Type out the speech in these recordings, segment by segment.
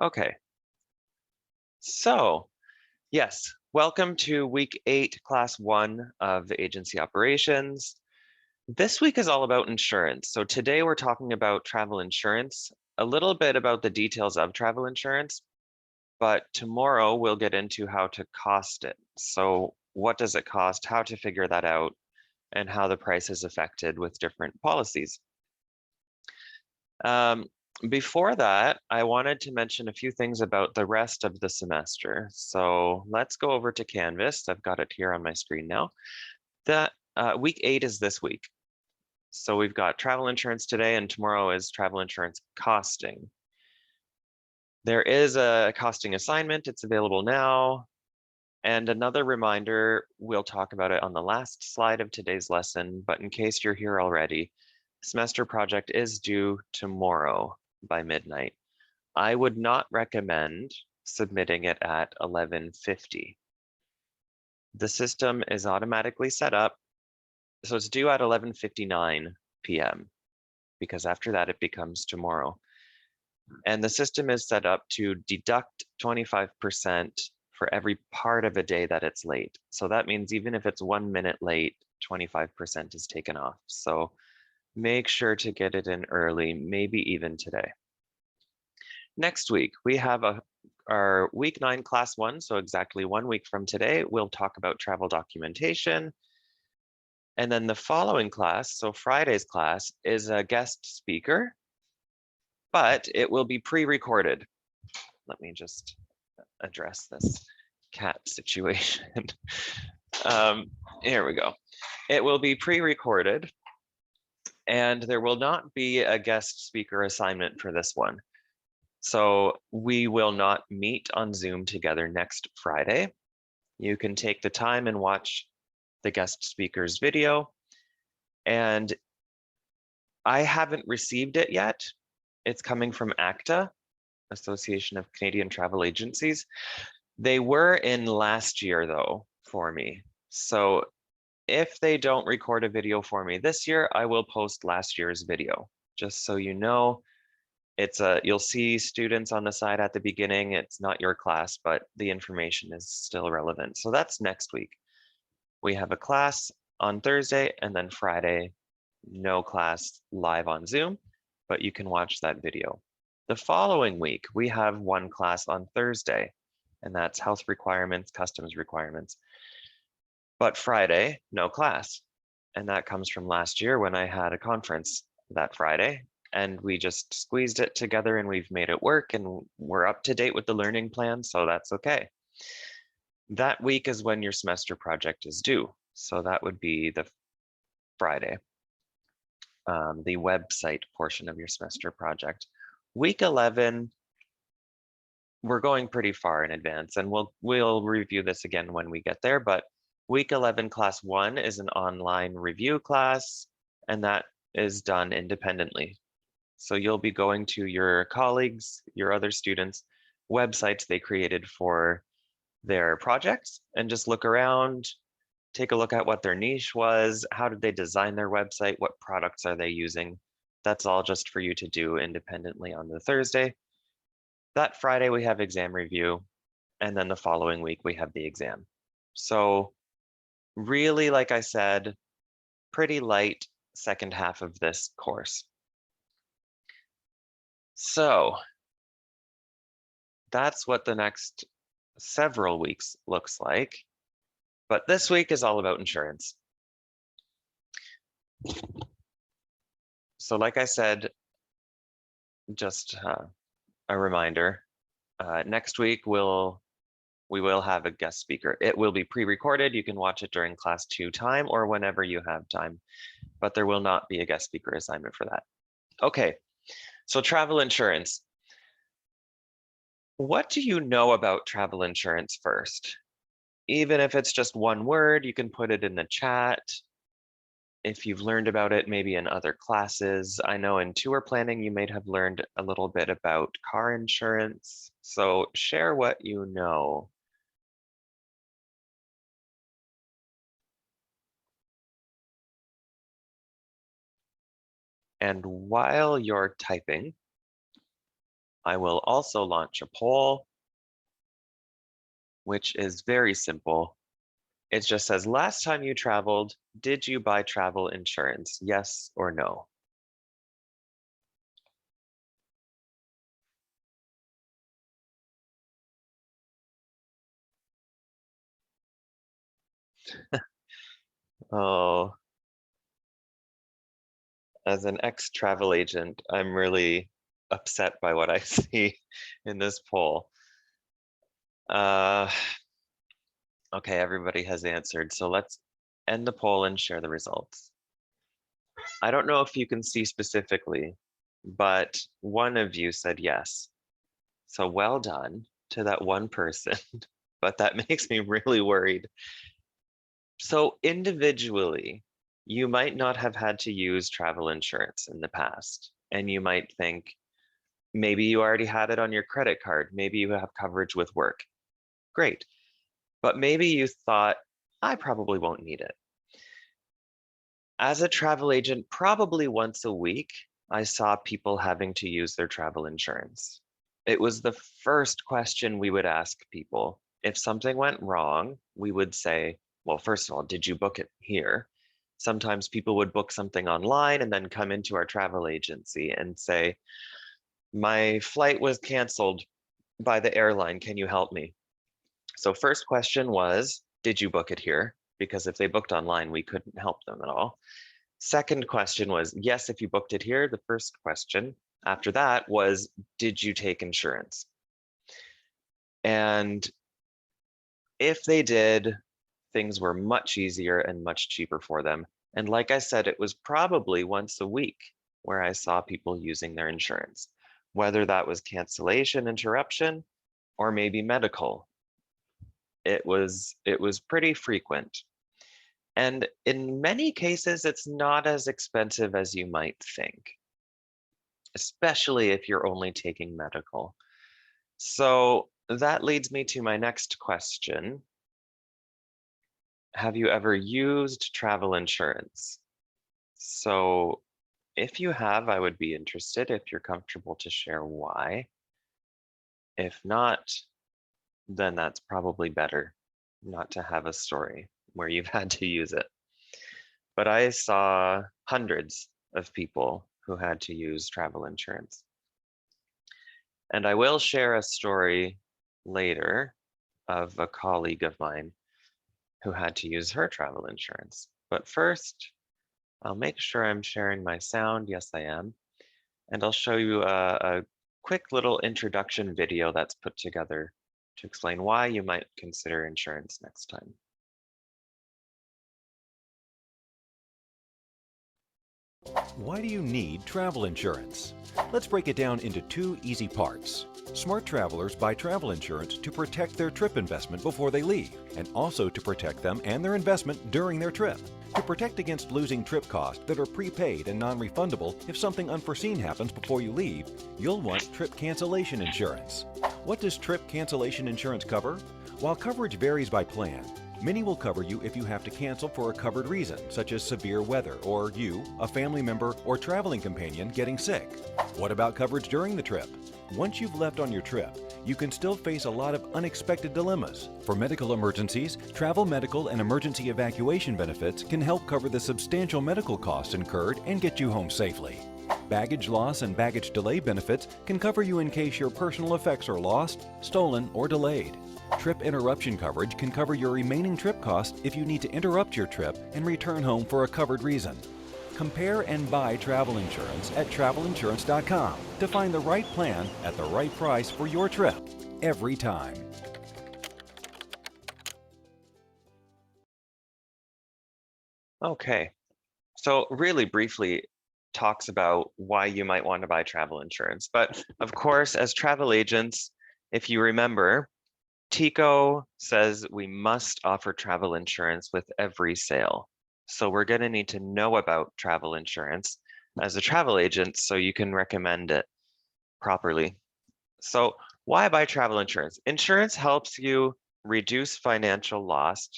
Okay, so yes, welcome to week 8, class 1 of agency operations. This week is all about insurance. So today we're talking about travel insurance, a little bit about the details of travel insurance, but tomorrow we'll get into how to cost it. So what does it cost, how to figure that out, and how the price is affected with different policies. Um, Before that, I wanted to mention a few things about the rest of the semester. So let's go over to Canvas. I've got it here on my screen now. That week 8 is this week. So we've got travel insurance today, and tomorrow is travel insurance costing. There is a costing assignment. It's available now. And another reminder, we'll talk about it on the last slide of today's lesson, but in case you're here already, semester project is due tomorrow by midnight. I would not recommend submitting it at 11:50. The system is automatically set up, so it's due at 11:59 p.m. because after that it becomes tomorrow. And the system is set up to deduct 25% for every part of a day that it's late. So that means even if it's 1 minute late, 25% is taken off. So make sure to get it in early, maybe even today. Next week, we have our week 9 class 1. So exactly 1 week from today, we'll talk about travel documentation. And then the following class, so Friday's class, is a guest speaker, but it will be pre-recorded. Let me just address this cat situation. Here we go. It will be pre-recorded, and there will not be a guest speaker assignment for this one. So we will not meet on Zoom together next Friday. You can take the time and watch the guest speaker's video. And I haven't received it yet. It's coming from ACTA, Association of Canadian Travel Agencies. They were in last year though for me. So if they don't record a video for me this year, I will post last year's video. Just so you know, you'll see students on the side at the beginning. It's not your class, but the information is still relevant. So that's next week. We have a class on Thursday, and then Friday, no class live on Zoom, but you can watch that video. The following week, we have one class on Thursday, and that's health requirements, customs requirements. But Friday, no class. And that comes from last year when I had a conference that Friday, and we just squeezed it together and we've made it work, and we're up to date with the learning plan, so that's okay. That week is when your semester project is due. So that would be the Friday, the website portion of your semester project. Week 11, we're going pretty far in advance, and we'll review this again when we get there, but week 11 class 1 is an online review class, and that is done independently. So you'll be going to your colleagues, your other students' websites they created for their projects, and just look around, take a look at what their niche was, how did they design their website, what products are they using. That's all just for you to do independently on the Thursday. That Friday we have exam review, and then the following week we have the exam. So really, like I said, pretty light second half of this course. So that's what the next several weeks looks like. But this week is all about insurance. So like I said, just a reminder, next week we will have a guest speaker. It will be pre-recorded. You can watch it during class 2 time or whenever you have time, but there will not be a guest speaker assignment for that. Okay, so travel insurance. What do you know about travel insurance first? Even if it's just one word, you can put it in the chat. If you've learned about it, maybe in other classes. I know in tour planning, you may have learned a little bit about car insurance. So share what you know. And while you're typing, I will also launch a poll, which is very simple. It just says, last time you traveled, did you buy travel insurance? Yes or no? Oh, as an ex-travel agent, I'm really upset by what I see in this poll. Okay, everybody has answered. So let's end the poll and share the results. I don't know if you can see specifically, but one of you said yes. So well done to that one person, but that makes me really worried. So individually, you might not have had to use travel insurance in the past, and you might think, maybe you already had it on your credit card, maybe you have coverage with work. Great. But maybe you thought, I probably won't need it. As a travel agent, probably once a week, I saw people having to use their travel insurance. It was the first question we would ask people. If something went wrong, we would say, well, first of all, did you book it here? Sometimes people would book something online and then come into our travel agency and say, my flight was canceled by the airline. Can you help me? So first question was, did you book it here? Because if they booked online, we couldn't help them at all. Second question was, yes, if you booked it here. The first question after that was, did you take insurance? And if they did, things were much easier and much cheaper for them. And like I said, it was probably once a week where I saw people using their insurance, whether that was cancellation, interruption, or maybe medical. It was pretty frequent. And in many cases, it's not as expensive as you might think, especially if you're only taking medical. So that leads me to my next question. Have you ever used travel insurance? So if you have, I would be interested if you're comfortable to share why. If not, then that's probably better not to have a story where you've had to use it. But I saw hundreds of people who had to use travel insurance. And I will share a story later of a colleague of mine who had to use her travel insurance. But first, I'll make sure I'm sharing my sound. Yes, I am. And I'll show you a quick little introduction video that's put together to explain why you might consider insurance next time. Why do you need travel insurance? Let's break it down into two easy parts. Smart travelers buy travel insurance to protect their trip investment before they leave, and also to protect them and their investment during their trip. To protect against losing trip costs that are prepaid and non-refundable if something unforeseen happens before you leave, you'll want trip cancellation insurance. What does trip cancellation insurance cover? While coverage varies by plan, many will cover you if you have to cancel for a covered reason, such as severe weather or you, a family member, or traveling companion getting sick. What about coverage during the trip? Once you've left on your trip, you can still face a lot of unexpected dilemmas. For medical emergencies, travel medical and emergency evacuation benefits can help cover the substantial medical costs incurred and get you home safely. Baggage loss and baggage delay benefits can cover you in case your personal effects are lost, stolen, or delayed. Trip interruption coverage can cover your remaining trip costs if you need to interrupt your trip and return home for a covered reason. Compare and buy travel insurance at travelinsurance.com to find the right plan at the right price for your trip, every time. Okay, so really briefly talks about why you might want to buy travel insurance. But of course, as travel agents, if you remember, TICO says we must offer travel insurance with every sale. So we're going to need to know about travel insurance as a travel agent so you can recommend it properly. So why buy travel insurance? Insurance helps you reduce financial loss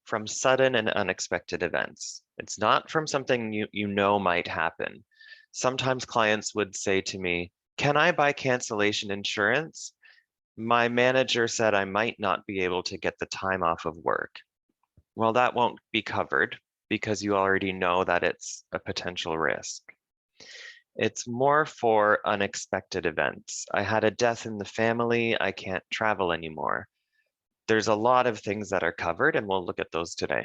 from sudden and unexpected events. It's not from something you know might happen. Sometimes clients would say to me, can I buy cancellation insurance? My manager said I might not be able to get the time off of work. Well, that won't be covered because you already know that it's a potential risk. It's more for unexpected events. I had a death in the family. I can't travel anymore. There's a lot of things that are covered, and we'll look at those today.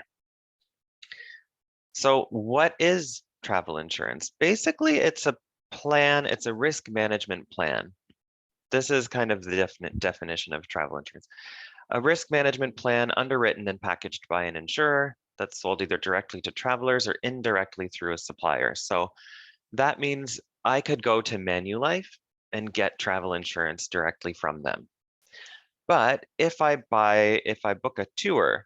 So what is travel insurance? Basically, it's a plan, it's a risk management plan. This is kind of the definition of travel insurance. A risk management plan underwritten and packaged by an insurer that's sold either directly to travelers or indirectly through a supplier. So that means I could go to Manulife and get travel insurance directly from them. But if I book a tour,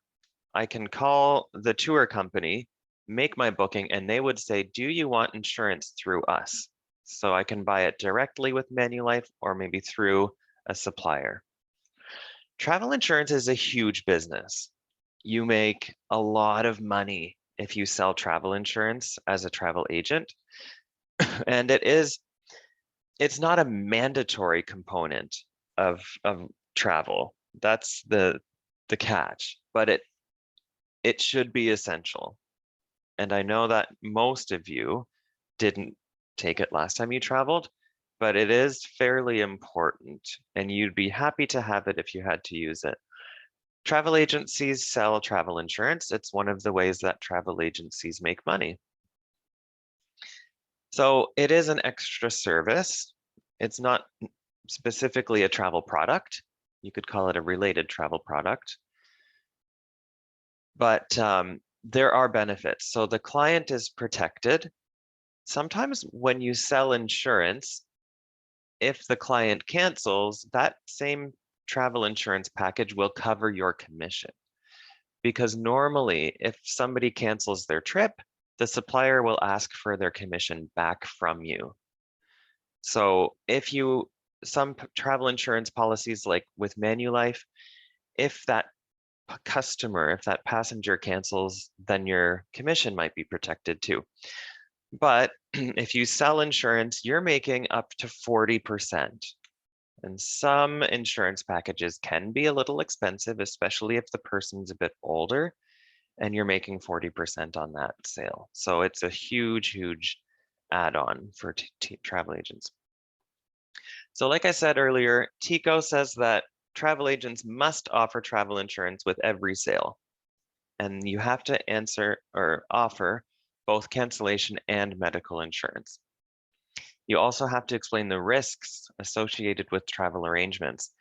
I can call the tour company, make my booking, and they would say, do you want insurance through us? So I can buy it directly with Manulife or maybe through a supplier. Travel insurance is a huge business. You make a lot of money if you sell travel insurance as a travel agent. And it's not a mandatory component of travel. That's the catch, but it should be essential. And I know that most of you didn't take it last time you traveled, but it is fairly important and you'd be happy to have it if you had to use it. Travel agencies sell travel insurance. It's one of the ways that travel agencies make money. So it is an extra service. It's not specifically a travel product. You could call it a related travel product. But there are benefits. So the client is protected. Sometimes when you sell insurance, if the client cancels, that same travel insurance package will cover your commission. Because normally, if somebody cancels their trip, the supplier will ask for their commission back from you. So if some travel insurance policies like with Manulife, if that customer, if that passenger cancels, then your commission might be protected too. But if you sell insurance, you're making up to 40%. And some insurance packages can be a little expensive, especially if the person's a bit older and you're making 40% on that sale. So it's a huge, huge add-on for travel agents. So like I said earlier, TICO says that travel agents must offer travel insurance with every sale. And you have to answer or offer both cancellation and medical insurance. You also have to explain the risks associated with travel arrangements.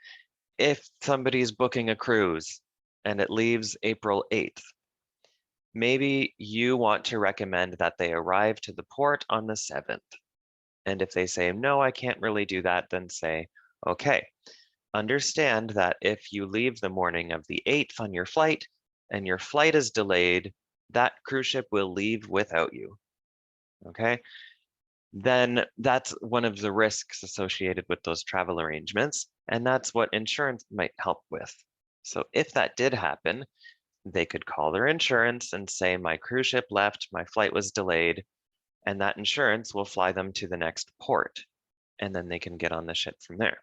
If somebody's booking a cruise and it leaves April 8th, maybe you want to recommend that they arrive to the port on the 7th. And if they say, no, I can't really do that, then say, okay, understand that if you leave the morning of the 8th on your flight and your flight is delayed, that cruise ship will leave without you. Okay, then that's one of the risks associated with those travel arrangements. And that's what insurance might help with. So if that did happen, they could call their insurance and say, my cruise ship left, my flight was delayed, and that insurance will fly them to the next port. And then they can get on the ship from there.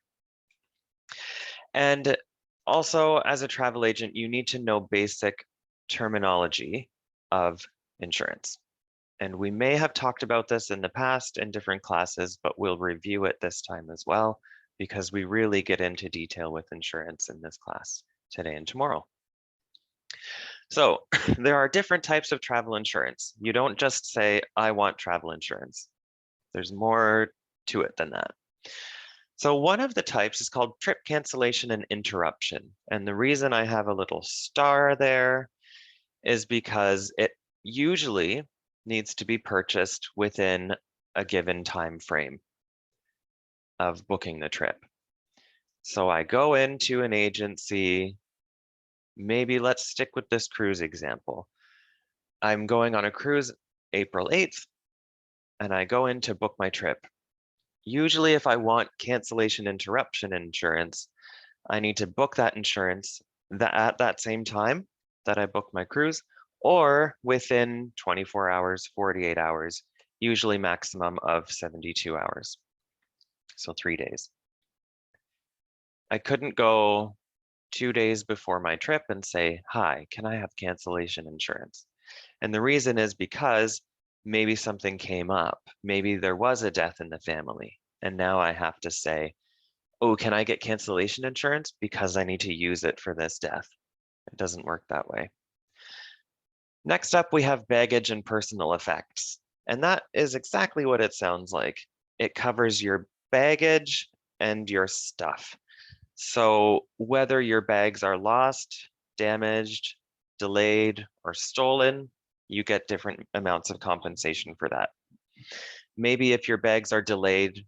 And also, as a travel agent, you need to know basic terminology of insurance. And we may have talked about this in the past in different classes, but we'll review it this time as well, because we really get into detail with insurance in this class today and tomorrow. So there are different types of travel insurance. You don't just say, I want travel insurance. There's more to it than that. So one of the types is called trip cancellation and interruption. And the reason I have a little star there is because it usually needs to be purchased within a given time frame of booking the trip. So I go into an agency, maybe let's stick with this cruise example. I'm going on a cruise April 8th, and I go in to book my trip. Usually if I want cancellation interruption insurance, I need to book that insurance at that same time that I book my cruise, or within 24 hours, 48 hours, usually maximum of 72 hours. So 3 days. I couldn't go 2 days before my trip and say, hi, can I have cancellation insurance? And the reason is because maybe something came up. Maybe there was a death in the family. And now I have to say, oh, can I get cancellation insurance? Because I need to use it for this death. It doesn't work that way. Next up, we have baggage and personal effects. And that is exactly what it sounds like. It covers your baggage and your stuff. So whether your bags are lost, damaged, delayed, or stolen, you get different amounts of compensation for that. Maybe if your bags are delayed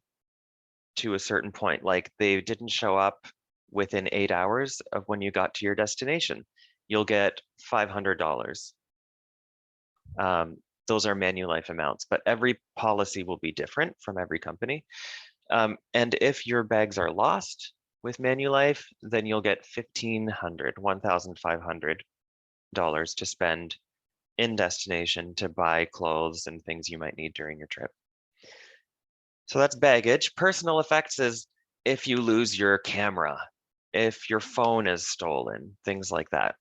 to a certain point, like they didn't show up within 8 hours of when you got to your destination, you'll get $500. Those are Manulife amounts, but every policy will be different from every company. And if your bags are lost with Manulife, then you'll get $1,500 to spend in destination to buy clothes and things you might need during your trip. So that's baggage. Personal effects is if you lose your camera, if your phone is stolen, things like that.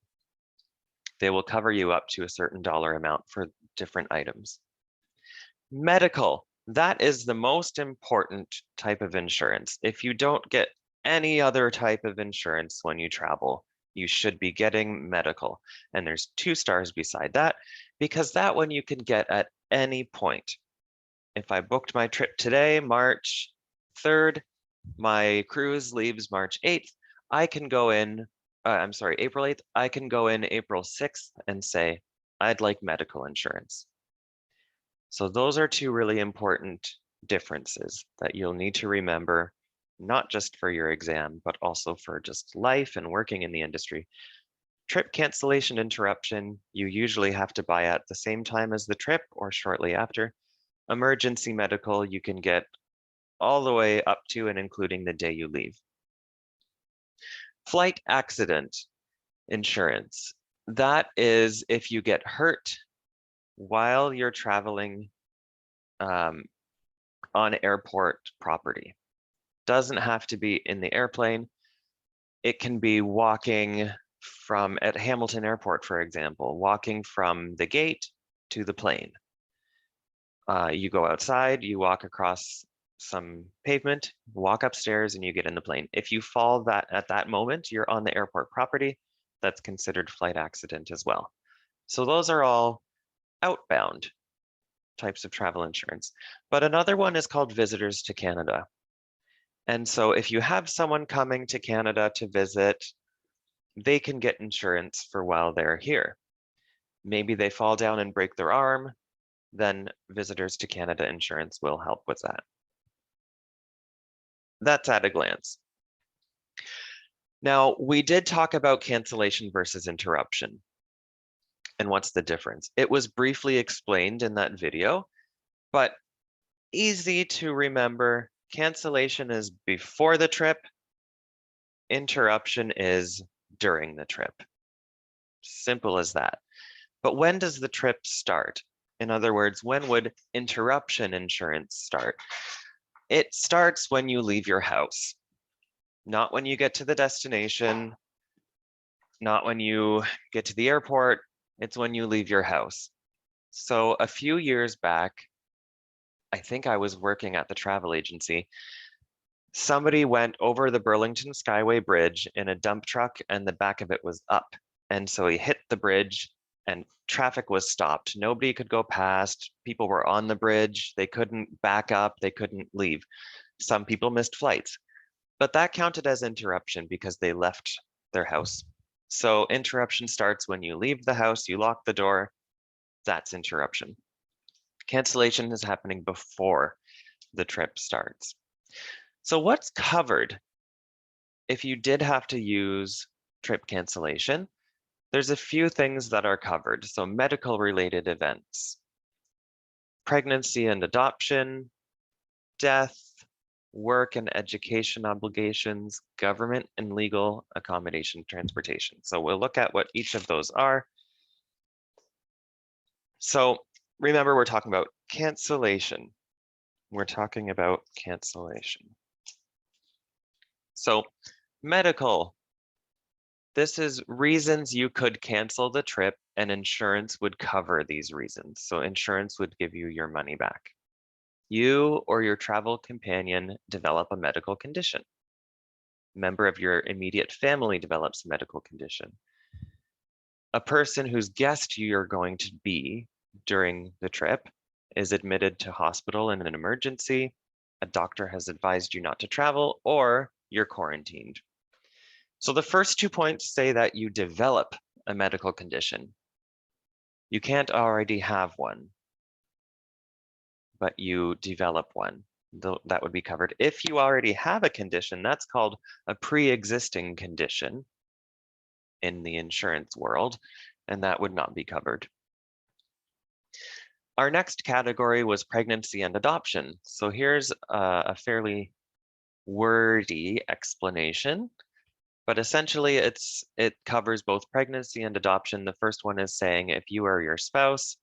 They will cover you up to a certain dollar amount for different items. Medical, that is the most important type of insurance. If you don't get any other type of insurance when you travel, you should be getting medical. And there's 2 stars beside that, because that one you can get at any point. If I booked my trip today, March 3rd, my cruise leaves March 8th, I can go in, April 8th, I can go in April 6th and say, I'd like medical insurance. So those are 2 really important differences that you'll need to remember, not just for your exam, but also for just life and working in the industry. Trip cancellation interruption, you usually have to buy at the same time as the trip or shortly after. Emergency medical, you can get all the way up to and including the day you leave. Flight accident insurance, that is if you get hurt while you're traveling on airport property. Doesn't have to be in the airplane. It can be walking from at Hamilton Airport, for example, walking from the gate to the plane. You go outside, you walk across some pavement, walk upstairs, and you get in the plane. If you fall at that moment, you're on the airport property, that's considered flight accident as well. So those are all outbound types of travel insurance. But another one is called Visitors to Canada. And so if you have someone coming to Canada to visit, they can get insurance for while they're here. Maybe they fall down and break their arm, then Visitors to Canada insurance will help with that. That's at a glance. Now, we did talk about cancellation versus interruption. And what's the difference? It was briefly explained in that video, but easy to remember. Cancellation is before the trip. Interruption is during the trip. Simple as that. But when does the trip start? In other words, when would interruption insurance start? It starts when you leave your house, not when you get to the destination, not when you get to the airport. It's when you leave your house. So a few years back, I think I was working at the travel agency. Somebody went over the Burlington Skyway Bridge in a dump truck and the back of it was up. And so he hit the bridge and traffic was stopped. Nobody could go past. People were on the bridge. They couldn't back up. They couldn't leave. Some people missed flights, but that counted as interruption because they left their house. So interruption starts when you leave the house, you lock the door. That's interruption. Cancellation is happening before the trip starts. So what's covered if you did have to use trip cancellation? There's a few things that are covered. So medical related events, pregnancy and adoption, death, work and education obligations, government and legal accommodation transportation. So we'll look at what each of those are. So remember, we're talking about cancellation. We're talking about cancellation. So medical, this is reasons you could cancel the trip and insurance would cover these reasons. So insurance would give you your money back. You or your travel companion develop a medical condition. Member of your immediate family develops a medical condition. A person whose guest you're going to be during the trip is admitted to hospital in an emergency. A doctor has advised you not to travel, or you're quarantined. So the first 2 points say that you develop a medical condition. You can't already have one, but you develop one. That would be covered. If you already have a condition, that's called a pre-existing condition in the insurance world, and that would not be covered. Our next category was pregnancy and adoption. So here's a fairly wordy explanation, but essentially it covers both pregnancy and adoption. The first one is saying if you or your spouse,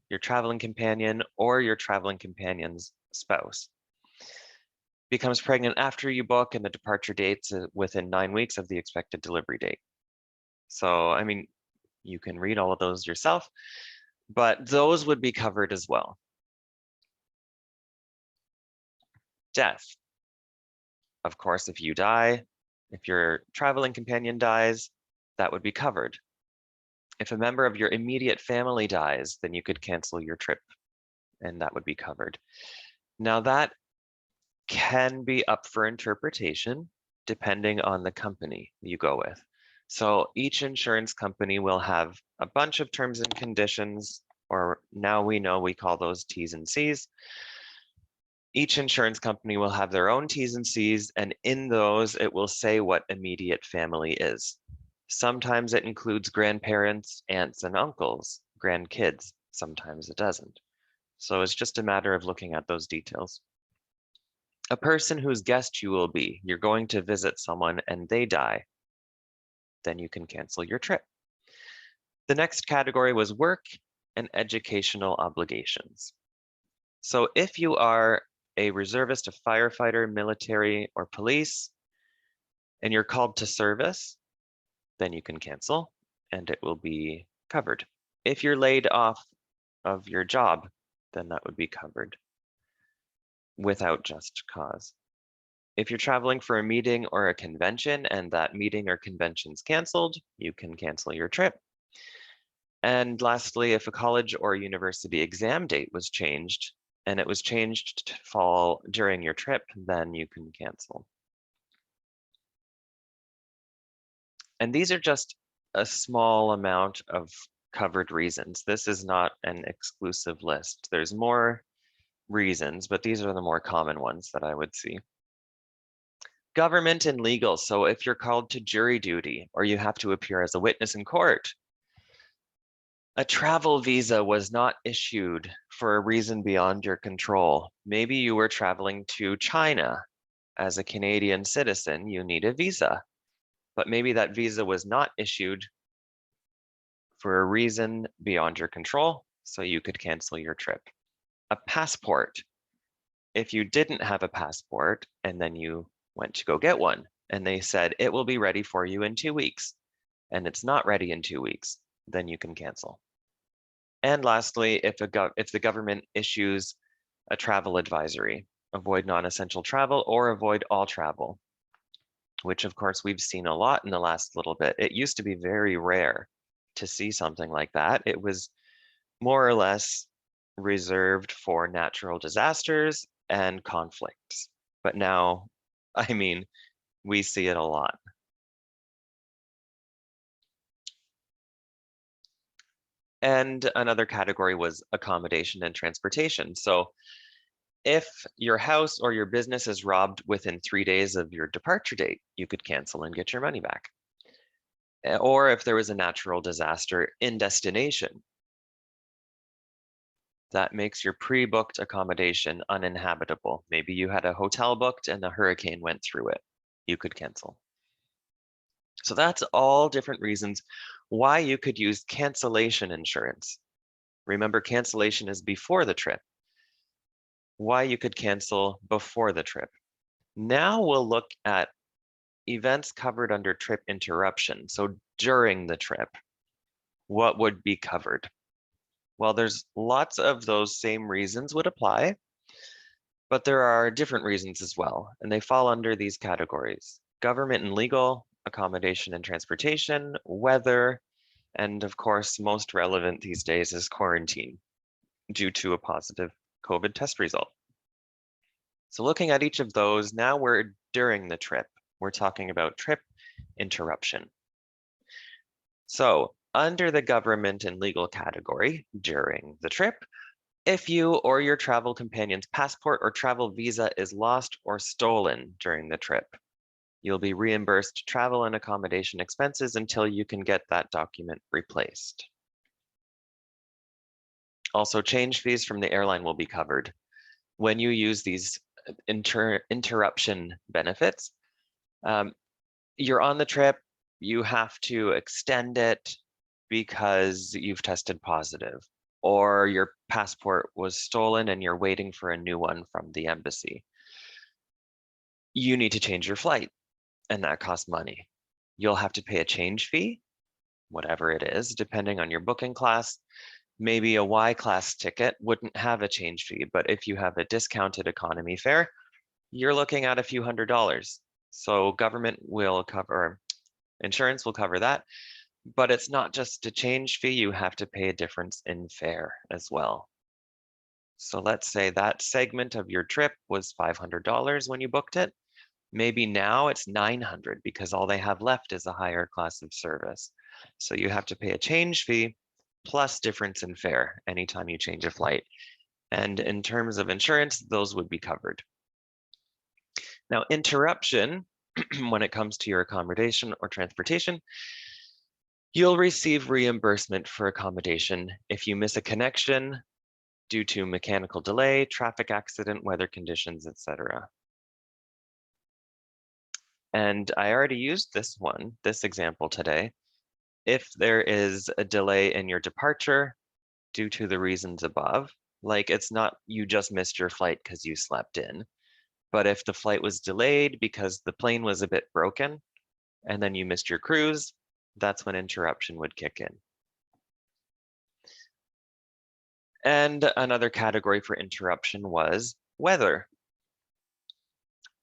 your traveling companion, or your traveling companion's spouse becomes pregnant after you book and the departure date's within 9 weeks of the expected delivery date. So, I mean, you can read all of those yourself, but those would be covered as well. Death. Of course, if you die, if your traveling companion dies, that would be covered. If a member of your immediate family dies, then you could cancel your trip and that would be covered. Now that can be up for interpretation depending on the company you go with. So each insurance company will have a bunch of terms and conditions, or now we know we call those T's and C's. Each insurance company will have their own T's and C's, and in those it will say what immediate family is. Sometimes it includes grandparents, aunts and uncles, grandkids. Sometimes it doesn't. So it's just a matter of looking at those details. A person whose guest you will be, you're going to visit someone and they die, then you can cancel your trip. The next category was work and educational obligations. So if you are a reservist, a firefighter, military, or police, and you're called to service, then you can cancel and it will be covered. If you're laid off of your job, then that would be covered without just cause. If you're traveling for a meeting or a convention and that meeting or convention's canceled, you can cancel your trip. And lastly, if a college or university exam date was changed and it was changed to fall during your trip, then you can cancel. And these are just a small amount of covered reasons. This is not an exclusive list. There's more reasons, but these are the more common ones that I would see. Government and legal. So if you're called to jury duty or you have to appear as a witness in court, a travel visa was not issued for a reason beyond your control. Maybe you were traveling to China. As a Canadian citizen, you need a visa, but maybe that visa was not issued for a reason beyond your control, so you could cancel your trip. A passport. If you didn't have a passport and then you went to go get one and they said it will be ready for you in 2 weeks and it's not ready in 2 weeks, then you can cancel. And lastly, if the government issues a travel advisory, avoid non-essential travel or avoid all travel, which of course we've seen a lot in the last little bit. It used to be very rare to see something like that. It was more or less reserved for natural disasters and conflicts. But now, I mean, we see it a lot. And another category was accommodation and transportation. So if your house or your business is robbed within 3 days of your departure date, you could cancel and get your money back. Or if there was a natural disaster in destination, that makes your pre-booked accommodation uninhabitable. Maybe you had a hotel booked and a hurricane went through it. You could cancel. So that's all different reasons why you could use cancellation insurance. Remember, cancellation is before the trip. Why you could cancel before the trip. Now we'll look at events covered under trip interruption, so during the trip, what would be covered? Well, there's lots of those same reasons would apply, but there are different reasons as well, and they fall under these categories: government and legal, accommodation and transportation, weather, and of course, most relevant these days is quarantine due to a positive COVID test result. So looking at each of those, now we're during the trip. We're talking about trip interruption. So under the government and legal category, during the trip, if you or your travel companion's passport or travel visa is lost or stolen during the trip, you'll be reimbursed travel and accommodation expenses until you can get that document replaced. Also, change fees from the airline will be covered. When you use these interruption benefits, you're on the trip, you have to extend it because you've tested positive, or your passport was stolen and you're waiting for a new one from the embassy. You need to change your flight, and that costs money. You'll have to pay a change fee, whatever it is, depending on your booking class. Maybe a Y-class ticket wouldn't have a change fee, but if you have a discounted economy fare, you're looking at a few $100s. So government will cover, insurance will cover that, but it's not just a change fee, you have to pay a difference in fare as well. So let's say that segment of your trip was $500 when you booked it. Maybe now it's $900 because all they have left is a higher class of service. So you have to pay a change fee plus difference in fare anytime you change a flight. And in terms of insurance, those would be covered. Now, interruption, when it comes to your accommodation or transportation, you'll receive reimbursement for accommodation if you miss a connection due to mechanical delay, traffic accident, weather conditions, etc. And I already used this example today. If there is a delay in your departure due to the reasons above, like it's not you just missed your flight because you slept in, but if the flight was delayed because the plane was a bit broken and then you missed your cruise, that's when interruption would kick in. And another category for interruption was weather.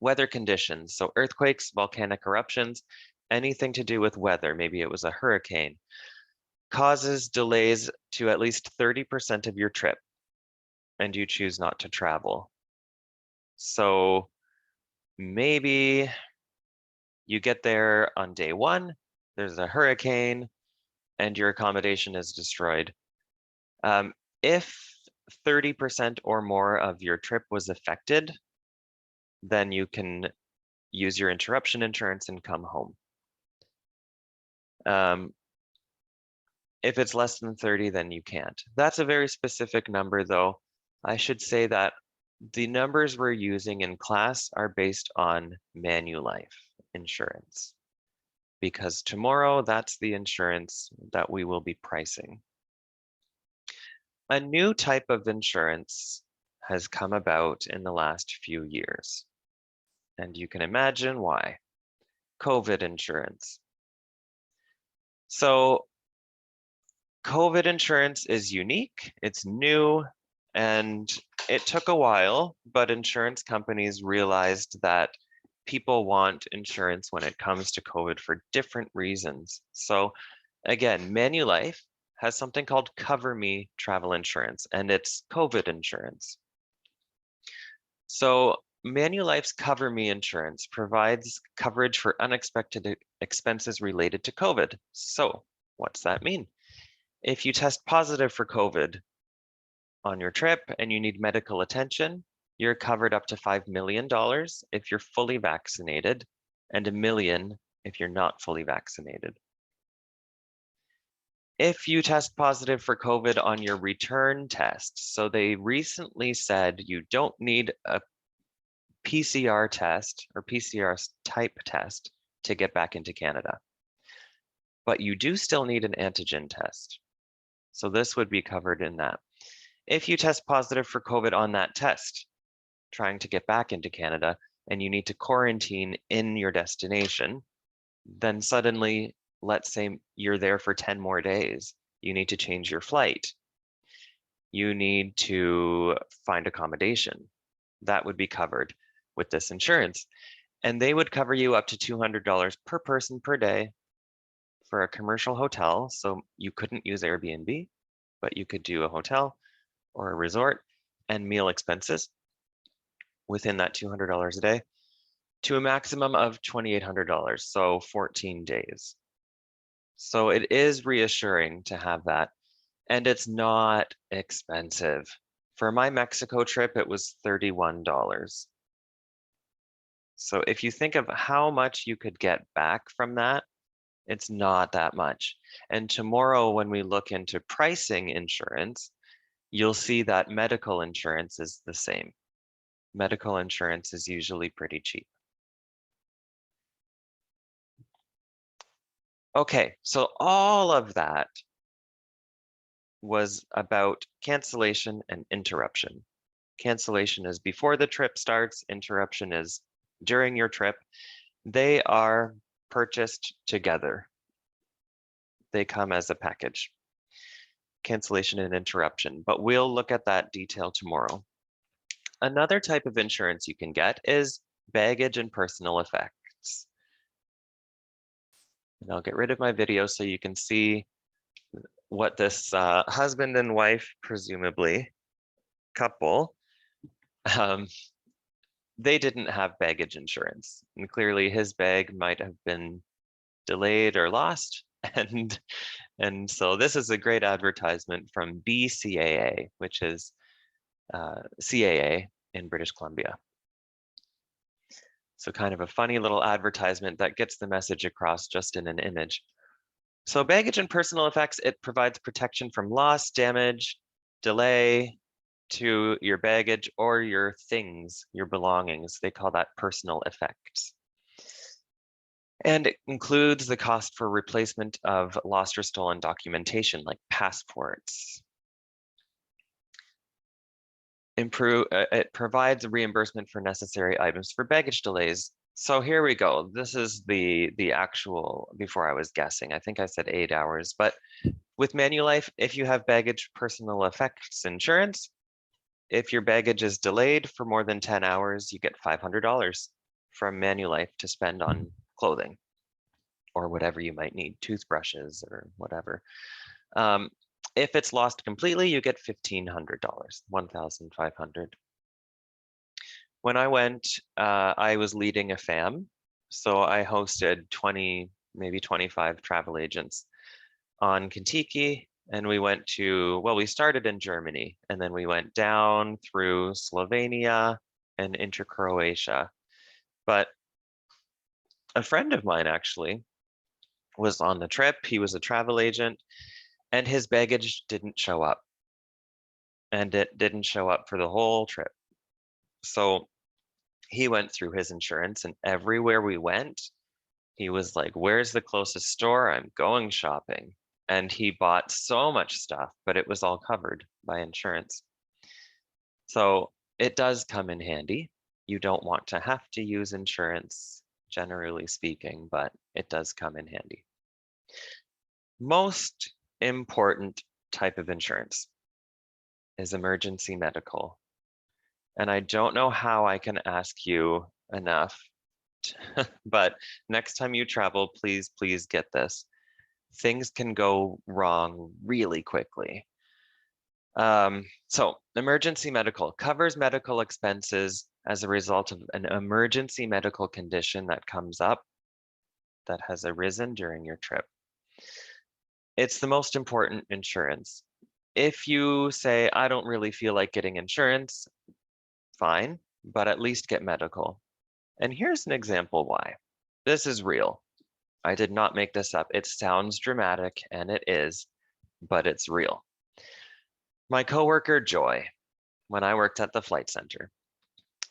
Weather conditions, so earthquakes, volcanic eruptions, anything to do with weather, maybe it was a hurricane, causes delays to at least 30% of your trip, and you choose not to travel. So maybe you get there on day one, there's a hurricane, and your accommodation is destroyed. If 30% or more of your trip was affected, then you can use your interruption insurance and come home. If it's less than 30, then you can't. That's a very specific number, though. I should say that the numbers we're using in class are based on Manulife insurance, because tomorrow that's the insurance that we will be pricing. A new type of insurance has come about in the last few years, and you can imagine why. COVID insurance. So COVID insurance is unique, it's new, and it took a while, but insurance companies realized that people want insurance when it comes to COVID for different reasons. So again, Manulife has something called Cover Me travel insurance, and it's COVID insurance. So Manulife's Cover Me insurance provides coverage for unexpected expenses related to COVID. So what's that mean? If you test positive for COVID on your trip and you need medical attention, you're covered up to $5 million if you're fully vaccinated and $1 million if you're not fully vaccinated. If you test positive for COVID on your return test, so they recently said you don't need a PCR test or PCR type test to get back into Canada, but you do still need an antigen test. So this would be covered in that. If you test positive for COVID on that test, trying to get back into Canada, and you need to quarantine in your destination, then suddenly, let's say you're there for 10 more days, you need to change your flight. You need to find accommodation. That would be covered with this insurance. And they would cover you up to $200 per person per day for a commercial hotel. So you couldn't use Airbnb, but you could do a hotel or a resort and meal expenses within that $200 a day to a maximum of $2,800, so 14 days. So it is reassuring to have that, and it's not expensive. For my Mexico trip, it was $31. So if you think of how much you could get back from that, it's not that much. And tomorrow, when we look into pricing insurance, you'll see that medical insurance is the same. Medical insurance is usually pretty cheap. Okay, so all of that was about cancellation and interruption. Cancellation is before the trip starts, interruption is during your trip. They are purchased together. They come as a package. Cancellation and interruption, but we'll look at that detail tomorrow. Another type of insurance you can get is baggage and personal effects. And I'll get rid of my video so you can see what this husband and wife, presumably couple, they didn't have baggage insurance. And clearly his bag might have been delayed or lost. And so this is a great advertisement from BCAA, which is CAA in British Columbia. So kind of a funny little advertisement that gets the message across just in an image. So baggage and personal effects, it provides protection from loss, damage, delay to your baggage or your things, your belongings. They call that personal effects. And it includes the cost for replacement of lost or stolen documentation like passports. It provides reimbursement for necessary items for baggage delays. So here we go. This is the actual, before I was guessing, I think I said 8 hours, but with Manulife, if you have baggage personal effects insurance, if your baggage is delayed for more than 10 hours, you get $500 from Manulife to spend on clothing or whatever you might need, toothbrushes or whatever. If it's lost completely, you get $1,500, $1,500. When I went, I was leading a FAM. So I hosted 20, maybe 25 travel agents on Kentucky. And we went to, well, we started in Germany and then we went down through Slovenia and into Croatia. But a friend of mine actually was on the trip. He was a travel agent and his baggage didn't show up. And it didn't show up for the whole trip. So he went through his insurance and everywhere we went, he was like, where's the closest store? I'm going shopping. And he bought so much stuff, but it was all covered by insurance. So it does come in handy. You don't want to have to use insurance, generally speaking, but it does come in handy. Most important type of insurance is emergency medical. And I don't know how I can ask you enough, but next time you travel, please get this. Things can go wrong really quickly. So emergency medical covers medical expenses as a result of an emergency medical condition that comes up that has arisen during your trip. It's the most important insurance. If you say, I don't really feel like getting insurance, fine, but at least get medical. And here's an example why. This is real. I did not make this up. It sounds dramatic, and it is, but it's real. My coworker, Joy, when I worked at the flight center,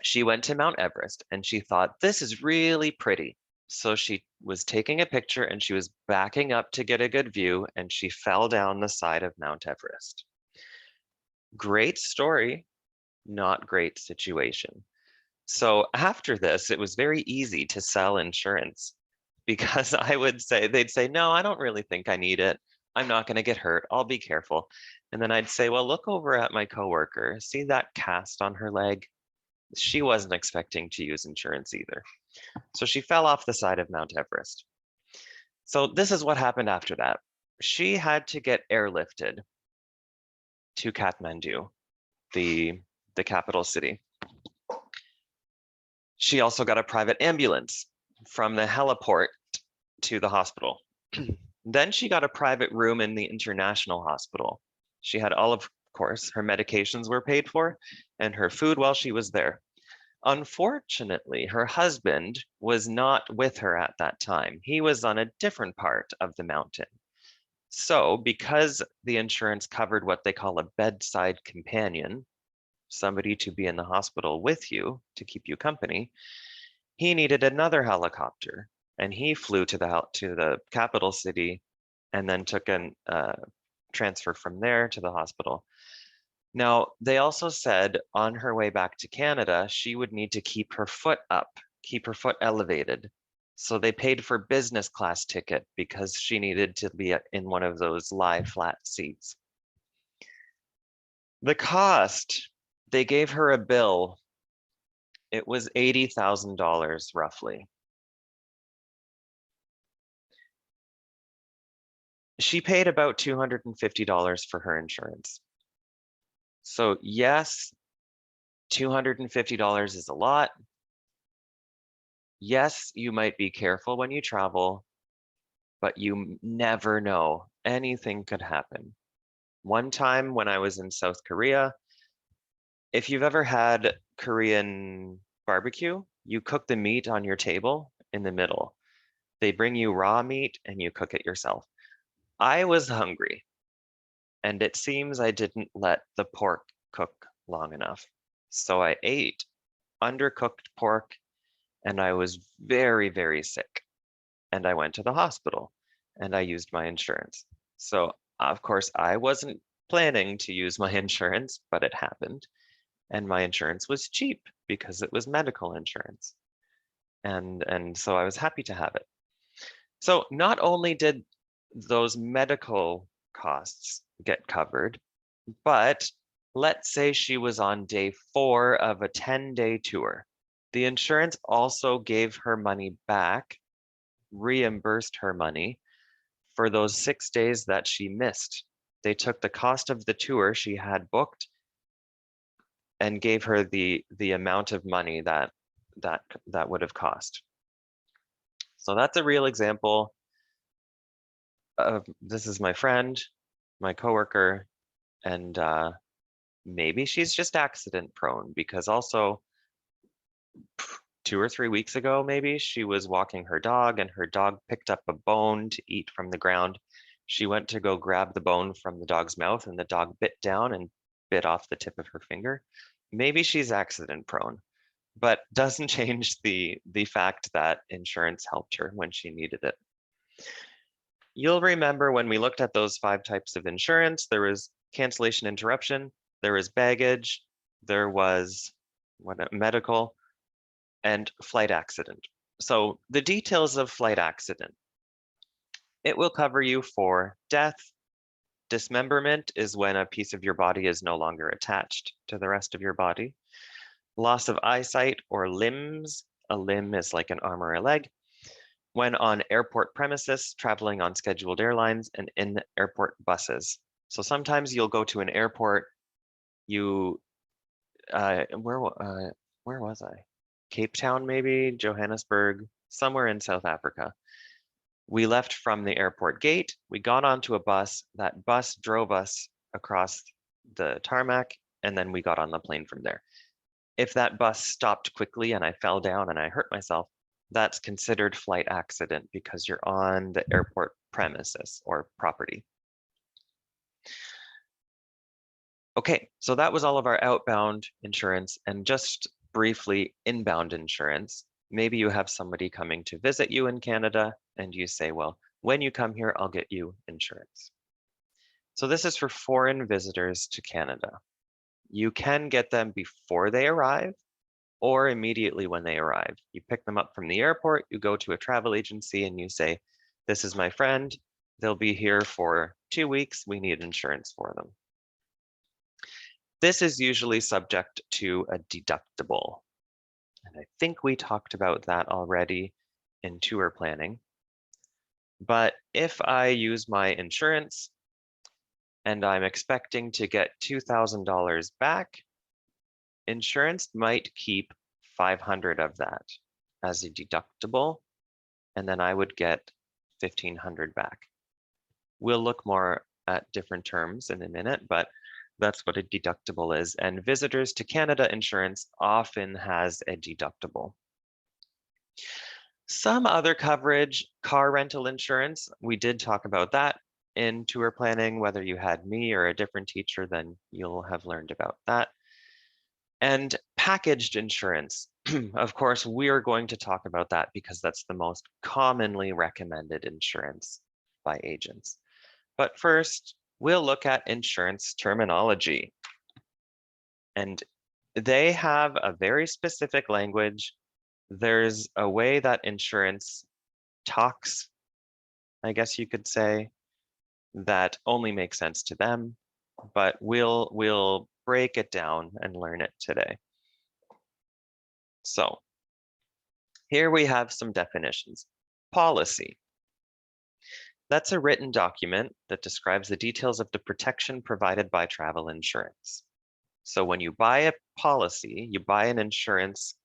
she went to Mount Everest and she thought, this is really pretty. So she was taking a picture and she was backing up to get a good view and she fell down the side of Mount Everest. Great story, not great situation. So after this, it was very easy to sell insurance because I would say, they'd say, no, I don't really think I need it. I'm not going to get hurt. I'll be careful. And then I'd say, well, look over at my coworker. See that cast on her leg? She wasn't expecting to use insurance either. So she fell off the side of Mount Everest. So this is what happened after that. She had to get airlifted to Kathmandu, the capital city. She also got a private ambulance from the heliport to the hospital. Then she got a private room in the international hospital. She had all of course, her medications were paid for and her food while she was there. Unfortunately, her husband was not with her at that time. He was on a different part of the mountain. So because the insurance covered what they call a bedside companion, somebody to be in the hospital with you to keep you company, he needed another helicopter and he flew to the capital city and then took an transfer from there to the hospital. Now, they also said on her way back to Canada, she would need to keep her foot up, keep her foot elevated. So they paid for business class ticket because she needed to be in one of those lie flat seats. The cost, they gave her a bill. It was $80,000 roughly. She paid about $250 for her insurance. So yes, $250 is a lot. Yes, you might be careful when you travel, but you never know. Anything could happen. One time when I was in South Korea, if you've ever had Korean barbecue, you cook the meat on your table in the middle. They bring you raw meat and you cook it yourself. I was hungry, and it seems I didn't let the pork cook long enough. So I ate undercooked pork and I was very, very sick. And I went to the hospital and I used my insurance. So of course I wasn't planning to use my insurance, but it happened. And my insurance was cheap because it was medical insurance. And so I was happy to have it. So not only did those medical costs get covered, but let's say she was on day 4 of a 10-day tour. The insurance also gave her money back, reimbursed her money for those 6 days that she missed. They took the cost of the tour she had booked and gave her the amount of money that would have cost. So that's a real example of, this is my friend, my coworker, and maybe she's just accident prone because also 2 or 3 weeks ago, maybe she was walking her dog and her dog picked up a bone to eat from the ground. She went to go grab the bone from the dog's mouth and the dog bit down and bit off the tip of her finger. Maybe she's accident prone, but doesn't change the fact that insurance helped her when she needed it. You'll remember when we looked at those 5 types of insurance, there was cancellation interruption, there was baggage, there was medical, and flight accident. So the details of flight accident. It will cover you for death. Dismemberment is when a piece of your body is no longer attached to the rest of your body. Loss of eyesight or limbs. A limb is like an arm or a leg. When on airport premises, traveling on scheduled airlines, and in airport buses. So sometimes you'll go to an airport, where was I? Cape Town, maybe, Johannesburg, somewhere in South Africa. We left from the airport gate, we got onto a bus, that bus drove us across the tarmac, and then we got on the plane from there. If that bus stopped quickly and I fell down and I hurt myself, that's considered flight accident because you're on the airport premises or property. Okay, so that was all of our outbound insurance, and just briefly inbound insurance. Maybe you have somebody coming to visit you in Canada and you say, well, when you come here, I'll get you insurance. So this is for foreign visitors to Canada. You can get them before they arrive, or immediately when they arrive. You pick them up from the airport, you go to a travel agency and you say, this is my friend, they'll be here for 2 weeks, we need insurance for them. This is usually subject to a deductible. And I think we talked about that already in tour planning. But if I use my insurance and I'm expecting to get $2,000 back, insurance might keep 500 of that as a deductible, and then I would get 1,500 back. We'll look more at different terms in a minute, but that's what a deductible is. And Visitors to Canada insurance often has a deductible. Some other coverage, car rental insurance, we did talk about that in tour planning. Whether you had me or a different teacher, then you'll have learned about that. And packaged insurance, of course, we are going to talk about that because that's the most commonly recommended insurance by agents. But first, we'll look at insurance terminology. And they have a very specific language. There's a way that insurance talks, I guess you could say, that only makes sense to them, but we'll break it down and learn it today. So here we have some definitions. Policy. That's a written document that describes the details of the protection provided by travel insurance. So when you buy a policy, you buy an insurance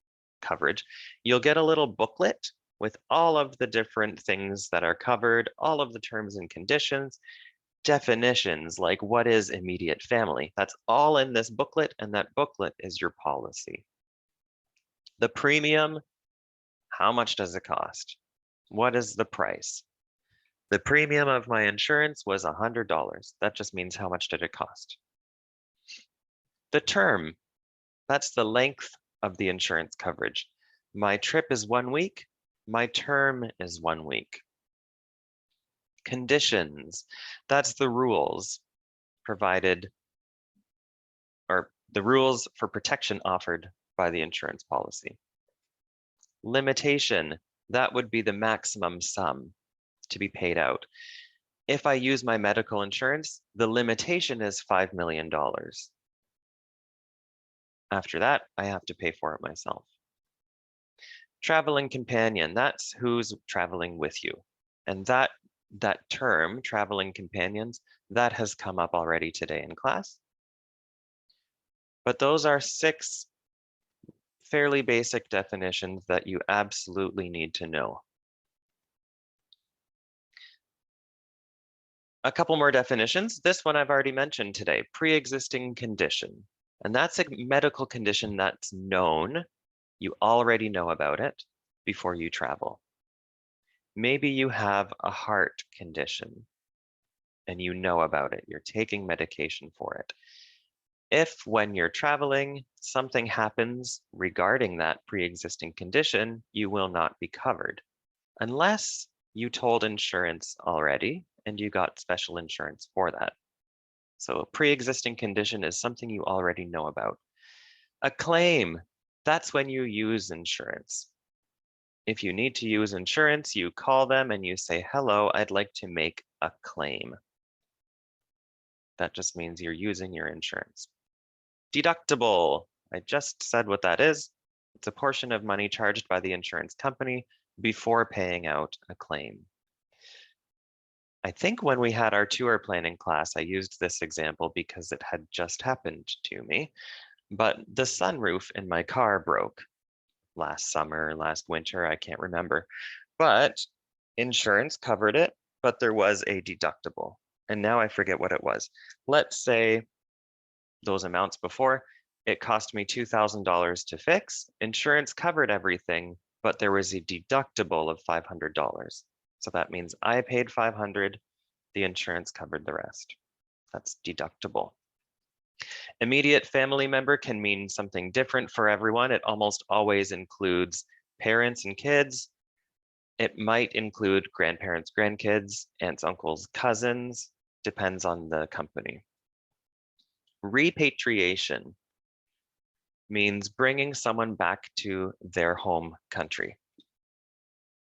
coverage, you'll get a little booklet with all of the different things that are covered, all of the terms and conditions, definitions like what is immediate family. That's all in this booklet, and that booklet is your policy. The premium, how much does it cost? What is the price? The premium of my insurance was $100. That just means how much did it cost? The term, that's the length of the insurance coverage. My trip is 1 week, my term is 1 week. Conditions, that's the rules provided, or the rules for protection offered by the insurance policy. Limitation, that would be the maximum sum to be paid out. If I use my medical insurance, the limitation is $5 million. After that, I have to pay for it myself. Traveling companion, that's who's traveling with you. And that term, traveling companions, that has come up already today in class. But those are 6 fairly basic definitions that you absolutely need to know. A couple more definitions. This one I've already mentioned today, pre-existing condition. And that's a medical condition that's known. You already know about it before you travel. Maybe you have a heart condition and you know about it. You're taking medication for it. If when you're traveling, something happens regarding that pre-existing condition, you will not be covered unless you told insurance already and you got special insurance for that. So a pre-existing condition is something you already know about. A claim, that's when you use insurance. If you need to use insurance, you call them and you say, hello, I'd like to make a claim. That just means you're using your insurance. Deductible, I just said what that is. It's a portion of money charged by the insurance company before paying out a claim. I think when we had our tour planning class, I used this example because it had just happened to me, but the sunroof in my car broke last summer, last winter, I can't remember, but insurance covered it, but there was a deductible. And now I forget what it was. Let's say those amounts before, it cost me $2,000 to fix. Insurance covered everything, but there was a deductible of $500. So that means I paid $500, the insurance covered the rest. That's deductible. Immediate family member can mean something different for everyone. It almost always includes parents and kids. It might include grandparents, grandkids, aunts, uncles, cousins, depends on the company. Repatriation. means bringing someone back to their home country.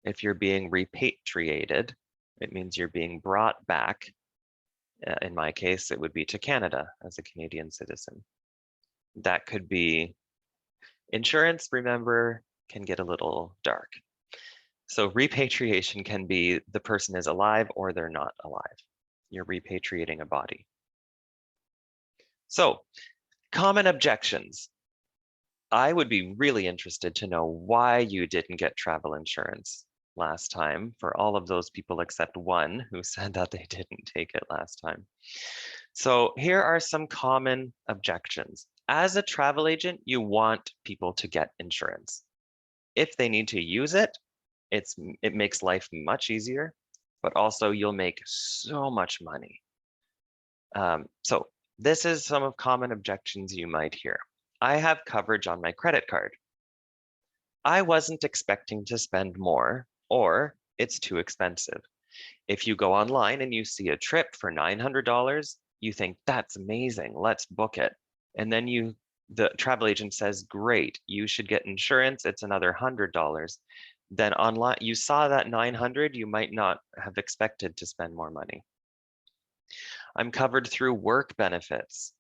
If you're being repatriated, it means you're being brought back. In my case, it would be to Canada as a Canadian citizen. That could be insurance, remember, can get a little dark. So repatriation can be the person is alive or they're not alive. You're repatriating a body. So, common objections. I would be really interested to know why you didn't get travel insurance last time, for all of those people except one who said that they didn't take it last time. So here are some common objections. As a travel agent, you want people to get insurance. If they need to use it, it makes life much easier, but also you'll make so much money. So this is some of common objections you might hear. I have coverage on my credit card. I wasn't expecting to spend more, or it's too expensive. If you go online and you see a trip for $900, you think that's amazing, let's book it. And then the travel agent says, great, you should get insurance, it's another $100. Then online, you saw that 900, you might not have expected to spend more money. I'm covered through work benefits.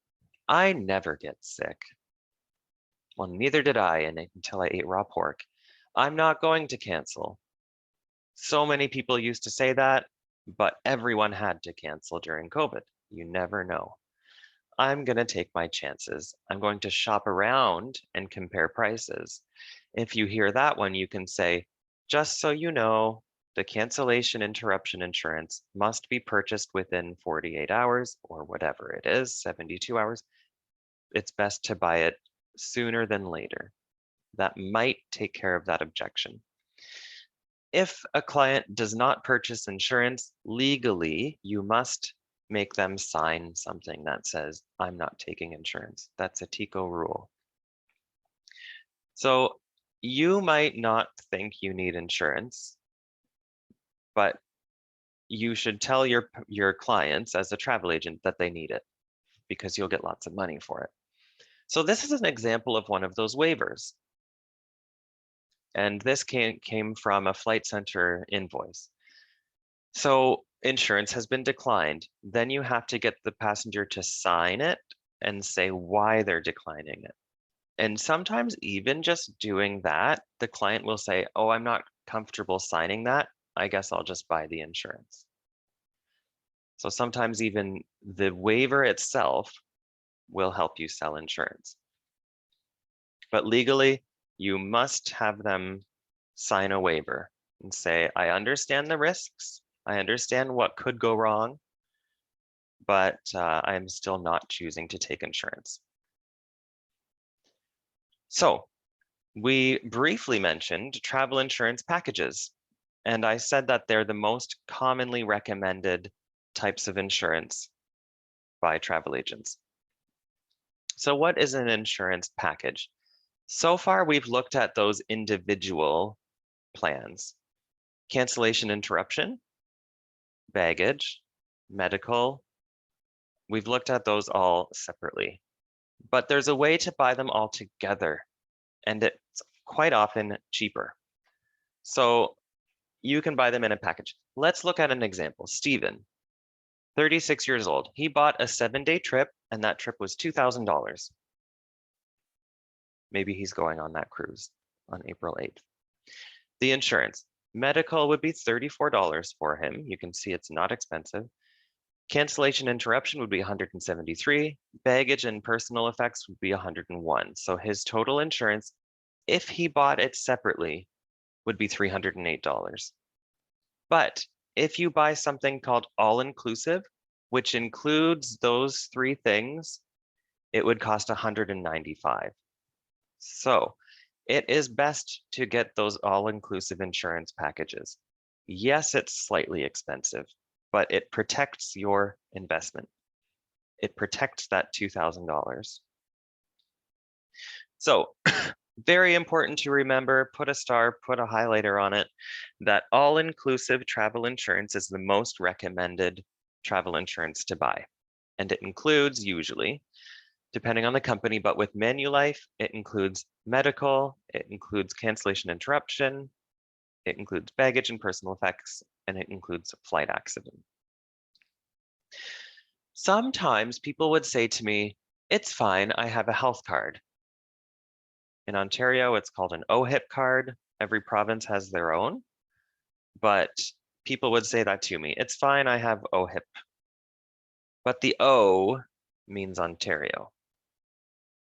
I never get sick. Well, neither did I until I ate raw pork. I'm not going to cancel. So many people used to say that, but everyone had to cancel during COVID. You never know. I'm going to take my chances. I'm going to shop around and compare prices. If you hear that one, you can say, just so you know, the cancellation interruption insurance must be purchased within 48 hours or whatever it is, 72 hours. It's best to buy it sooner than later. That might take care of that objection. If a client does not purchase insurance legally, you must make them sign something that says, I'm not taking insurance. That's a TICO rule. So you might not think you need insurance, but you should tell your clients as a travel agent that they need it because you'll get lots of money for it. So this is an example of one of those waivers. And this came from a Flight Centre invoice. So insurance has been declined. Then you have to get the passenger to sign it and say why they're declining it. And sometimes even just doing that, the client will say, oh, I'm not comfortable signing that. I guess I'll just buy the insurance. So sometimes even the waiver itself will help you sell insurance. But legally, you must have them sign a waiver and say, I understand the risks. I understand what could go wrong, but I'm still not choosing to take insurance. So we briefly mentioned travel insurance packages, and I said that they're the most commonly recommended types of insurance by travel agents. So what is an insurance package? So far, we've looked at those individual plans: cancellation interruption, baggage, medical. We've looked at those all separately, but there's a way to buy them all together, and it's quite often cheaper. So you can buy them in a package. Let's look at an example. Steven, 36 years old. He bought a 7-day trip, and that trip was $2,000. Maybe he's going on that cruise on April 8th. The insurance. Medical would be $34 for him. You can see it's not expensive. Cancellation interruption would be $173. Baggage and personal effects would be $101. So his total insurance, if he bought it separately, would be $308. But if you buy something called all-inclusive, which includes those three things, it would cost $195. So it is best to get those all-inclusive insurance packages. Yes, it's slightly expensive, but it protects your investment. It protects that $2,000. So very important to remember, put a star, put a highlighter on it, that all-inclusive travel insurance is the most recommended travel insurance to buy. And it includes usually depending on the company, but with Manulife, it includes medical, it includes cancellation interruption, it includes baggage and personal effects, and it includes flight accident. Sometimes people would say to me, it's fine, I have a health card. In Ontario, it's called an OHIP card. Every province has their own, but people would say that to me. It's fine, I have OHIP. But the O means Ontario.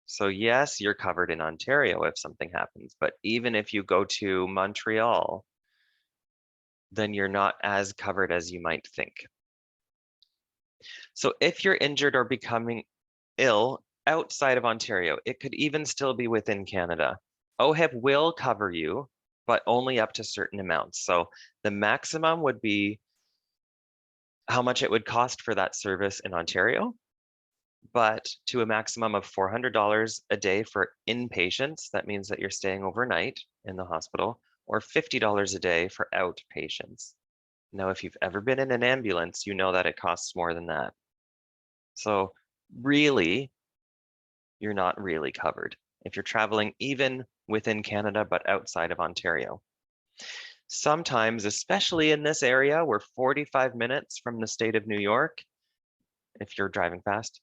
So yes, you're covered in Ontario if something happens, but even if you go to Montreal, then you're not as covered as you might think. So if you're injured or becoming ill outside of Ontario, it could even still be within Canada. OHIP will cover you, but only up to certain amounts. So the maximum would be how much it would cost for that service in Ontario, but to a maximum of $400 a day for inpatients. That means that you're staying overnight in the hospital, or $50 a day for outpatients. Now, if you've ever been in an ambulance, you know that it costs more than that. So really, you're not really covered if you're traveling even within Canada, but outside of Ontario. Sometimes, especially in this area, we're 45 minutes from the state of New York, if you're driving fast.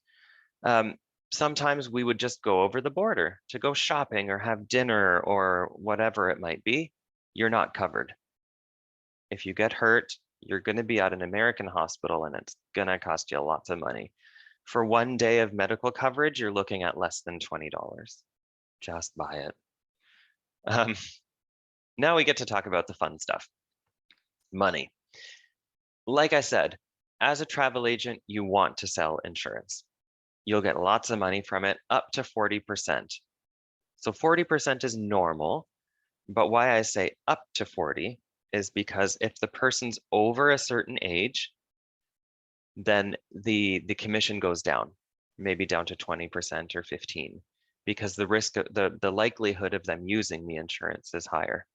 Sometimes we would just go over the border to go shopping or have dinner or whatever it might be. You're not covered. If you get hurt, you're going to be at an American hospital and it's going to cost you lots of money. For one day of medical coverage, you're looking at less than $20. Just buy it. Now we get to talk about the fun stuff. Money. Like I said, as a travel agent, you want to sell insurance. You'll get lots of money from it, up to 40%. So 40% is normal, but why I say up to 40 is because if the person's over a certain age, then the commission goes down, maybe down to 20% or 15, because the risk of the likelihood of them using the insurance is higher.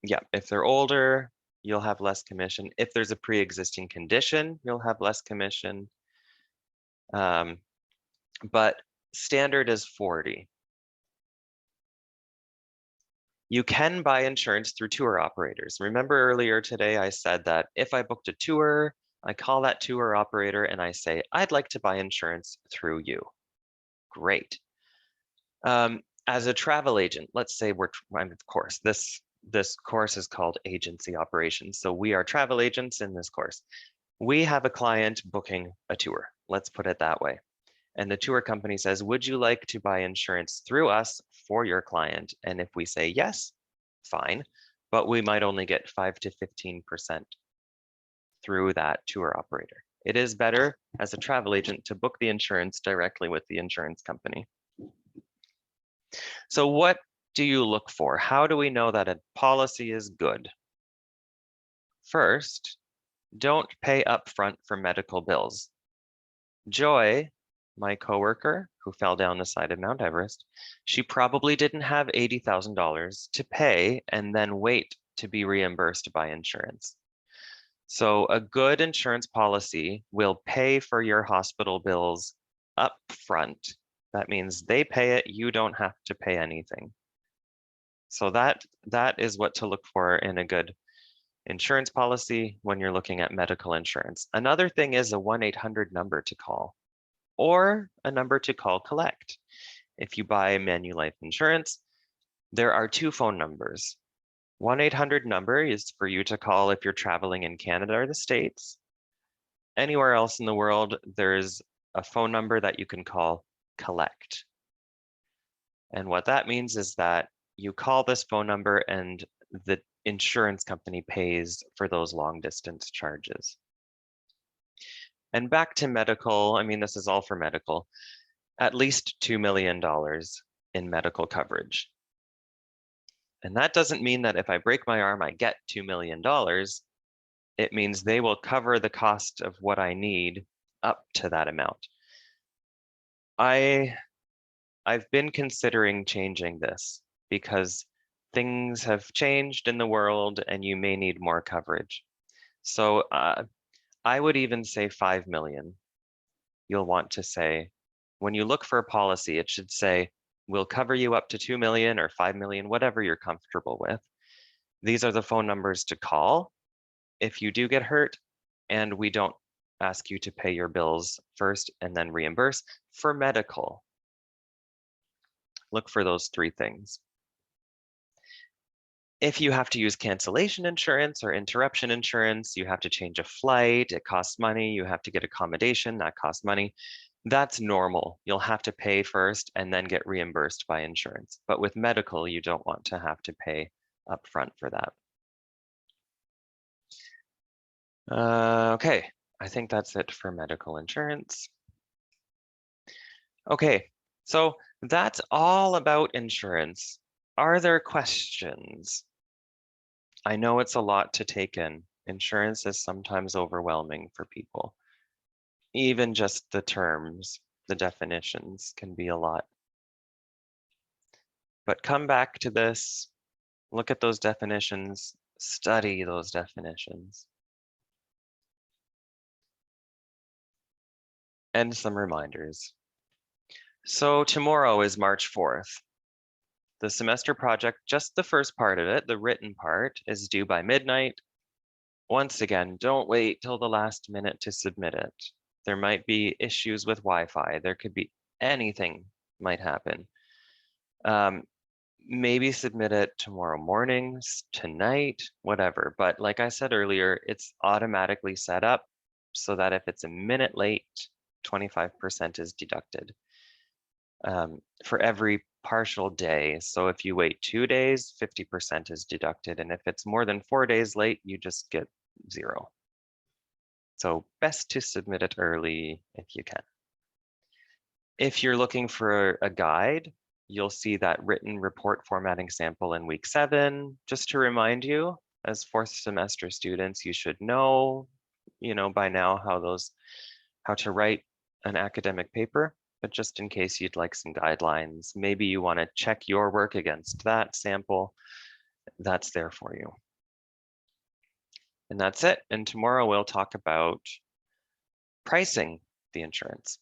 Yeah, if they're older, you'll have less commission. If there's a pre-existing condition, you'll have less commission. But standard is 40. You can buy insurance through tour operators. Remember earlier today, I said that if I booked a tour, I call that tour operator and I say, I'd like to buy insurance through you. Great. As a travel agent, let's say I'm of course, this course is called agency operations. So we are travel agents in this course. We have a client booking a tour. Let's put it that way. And the tour company says, would you like to buy insurance through us for your client? And if we say yes, fine, but we might only get 5 to 15% through that tour operator. It is better as a travel agent to book the insurance directly with the insurance company. So what do you look for? How do we know that a policy is good? First, don't pay upfront for medical bills. Joy, my coworker who fell down the side of Mount Everest, she probably didn't have $80,000 to pay and then wait to be reimbursed by insurance. So a good insurance policy will pay for your hospital bills up front. That means they pay it, you don't have to pay anything. So that is what to look for in a good insurance policy when you're looking at medical insurance. Another thing is a 1-800 number to call, or a number to call collect. If you buy Manulife insurance, there are 2 phone numbers. 1-800 number is for you to call if you're traveling in Canada or the States. Anywhere else in the world, there's a phone number that you can call collect. And what that means is that you call this phone number and the insurance company pays for those long distance charges. And back to medical, I mean, this is all for medical, at least $2 million in medical coverage. And that doesn't mean that if I break my arm, I get $2 million. It means they will cover the cost of what I need up to that amount. I've been considering changing this because things have changed in the world and you may need more coverage. So I would even say 5 million. You'll want to say, when you look for a policy, it should say, we'll cover you up to 2 million or 5 million, whatever you're comfortable with. These are the phone numbers to call if you do get hurt, and we don't ask you to pay your bills first and then reimburse. For medical, look for those 3 things. If you have to use cancellation insurance or interruption insurance, you have to change a flight, it costs money, you have to get accommodation, that costs money. That's normal. You'll have to pay first and then get reimbursed by insurance. But with medical, you don't want to have to pay upfront for that. Okay, I think that's it for medical insurance. Okay, so that's all about insurance. Are there questions? I know it's a lot to take in. Insurance is sometimes overwhelming for people. Even just the terms, the definitions can be a lot. But come back to this, look at those definitions, study those definitions. And some reminders. So tomorrow is March 4th. The semester project, just the first part of it, the written part, is due by midnight. Once again, don't wait till the last minute to submit it. There might be issues with Wi-Fi. There could be anything might happen. Maybe submit it tomorrow morning, tonight, whatever. But like I said earlier, it's automatically set up so that if it's a minute late, 25% is deducted for every partial day. So if you wait 2 days, 50% is deducted. And if it's more than 4 days late, you just get 0. So best to submit it early if you can. If you're looking for a guide, you'll see that written report formatting sample in week 7. Just to remind you, as 4th semester students, you should know, by now how to write an academic paper. But just in case you'd like some guidelines, maybe you want to check your work against that sample, that's there for you. And that's it. And tomorrow we'll talk about pricing the insurance.